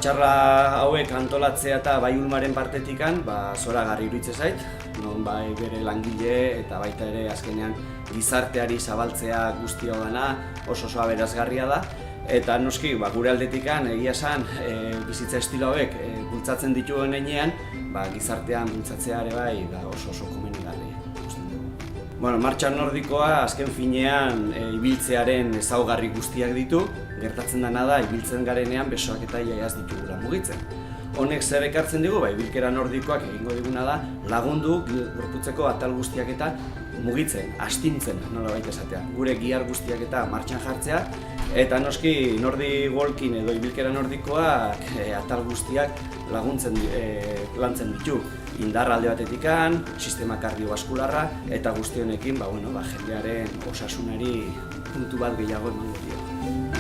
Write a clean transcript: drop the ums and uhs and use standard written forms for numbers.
txarra hauek antolatzea eta bai Ulmaren partetikan, zoragarri iruditzen zait, non bai bere langile eta baita ere azkenean gizarteari zabaltzea guzti hau dana oso aberasgarria da. Eta noski, gure aldetikan egia esan bizitza estilo hauek bultzatzen dituen heinean, gizartean bultzatzea ere bai oso komenigarria ikusten dugu. Martxa nordikoa azken finean ibiltzearen ezaugarri guztiak ditu, gertatzen dena da ibiltzen garenean besoak eta jaiaz ditugula mugitzen. Honek zer ekartzen digu, ibilkera nordikoak egingo diguna da lagundu gorputzeko atal guztiak eta mugitzen, astintzen nolabait esatea. Gure gihar guztiak eta martxan jartzea, eta noski nordi walking edo ibilkera nordikoak atal guztiak laguntzen lantzen ditu. Indar alde batetikan, sistema kardiobaskularra eta guzti honekin jendearen osasunari puntu bat gehiago emango dio.